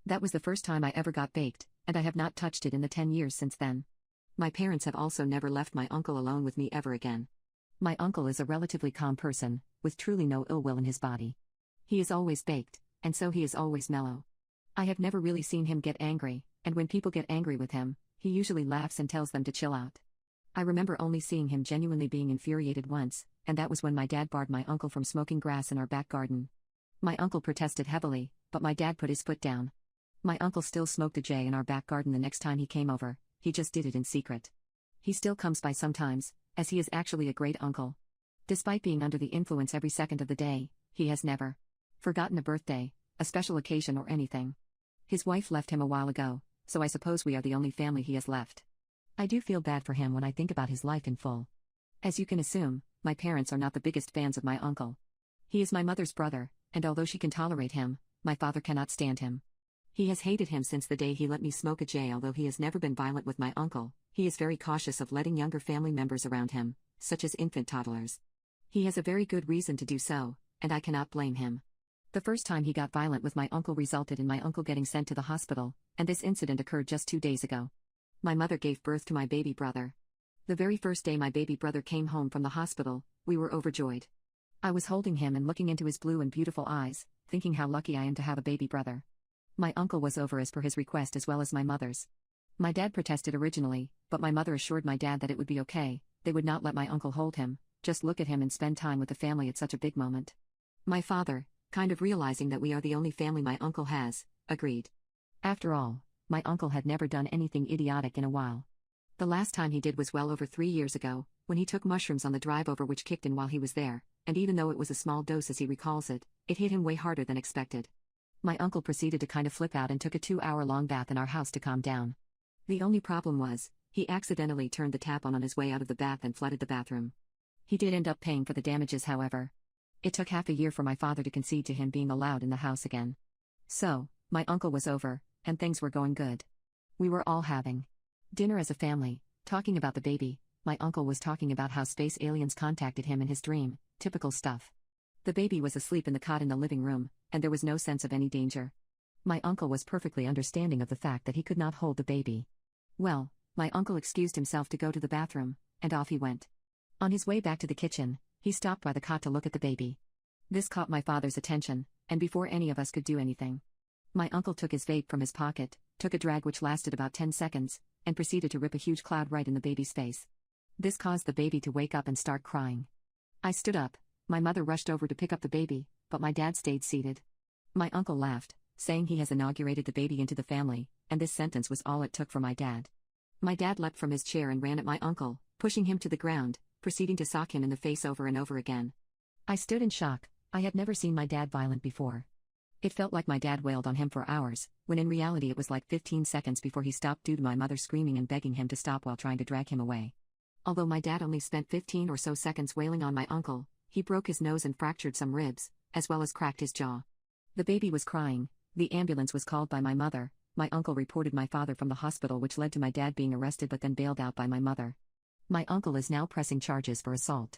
That was the first time I ever got baked, and I have not touched it in the 10 years since then. My parents have also never left my uncle alone with me ever again. My uncle is a relatively calm person, with truly no ill will in his body. He is always baked, and so he is always mellow. I have never really seen him get angry, and when people get angry with him, he usually laughs and tells them to chill out. I remember only seeing him genuinely being infuriated once, and that was when my dad barred my uncle from smoking grass in our back garden. My uncle protested heavily, but my dad put his foot down. My uncle still smoked a J in our back garden the next time he came over, he just did it in secret. He still comes by sometimes, as he is actually a great uncle. Despite being under the influence every second of the day, he has never forgotten a birthday, a special occasion or anything. His wife left him a while ago, so I suppose we are the only family he has left. I do feel bad for him when I think about his life in full. As you can assume, my parents are not the biggest fans of my uncle. He is my mother's brother, and although she can tolerate him, my father cannot stand him. He has hated him since the day he let me smoke a J. Although he has never been violent with my uncle, he is very cautious of letting younger family members around him, such as infant toddlers. He has a very good reason to do so, and I cannot blame him. The first time he got violent with my uncle resulted in my uncle getting sent to the hospital, and this incident occurred just 2 days ago. My mother gave birth to my baby brother. The very first day my baby brother came home from the hospital, we were overjoyed. I was holding him and looking into his blue and beautiful eyes, thinking how lucky I am to have a baby brother. My uncle was over as per his request as well as my mother's. My dad protested originally, but my mother assured my dad that it would be okay, they would not let my uncle hold him, just look at him and spend time with the family at such a big moment. My father, kind of realizing that we are the only family my uncle has, agreed. After all, my uncle had never done anything idiotic in a while. The last time he did was well over 3 years ago, when he took mushrooms on the drive over which kicked in while he was there, and even though it was a small dose as he recalls it, it hit him way harder than expected. My uncle proceeded to kind of flip out and took a 2-hour-long bath in our house to calm down. The only problem was, he accidentally turned the tap on his way out of the bath and flooded the bathroom. He did end up paying for the damages, however. It took half a year for my father to concede to him being allowed in the house again. So, my uncle was over, and things were going good. We were all having dinner as a family, talking about the baby. My uncle was talking about how space aliens contacted him in his dream, typical stuff. The baby was asleep in the cot in the living room, and there was no sense of any danger. My uncle was perfectly understanding of the fact that he could not hold the baby. Well, my uncle excused himself to go to the bathroom, and off he went. On his way back to the kitchen, he stopped by the cot to look at the baby. This caught my father's attention, and before any of us could do anything, my uncle took his vape from his pocket, took a drag which lasted about 10 seconds, and proceeded to rip a huge cloud right in the baby's face. This caused the baby to wake up and start crying. I stood up, my mother rushed over to pick up the baby, but my dad stayed seated. My uncle laughed, saying he has inaugurated the baby into the family, and this sentence was all it took for my dad. My dad leapt from his chair and ran at my uncle, pushing him to the ground, proceeding to sock him in the face over and over again. I stood in shock. I had never seen my dad violent before. It felt like my dad wailed on him for hours, when in reality it was like 15 seconds before he stopped due to my mother screaming and begging him to stop while trying to drag him away. Although my dad only spent 15 or so seconds wailing on my uncle, he broke his nose and fractured some ribs, as well as cracked his jaw. The baby was crying, the ambulance was called by my mother, my uncle reported my father from the hospital, which led to my dad being arrested but then bailed out by my mother. My uncle is now pressing charges for assault.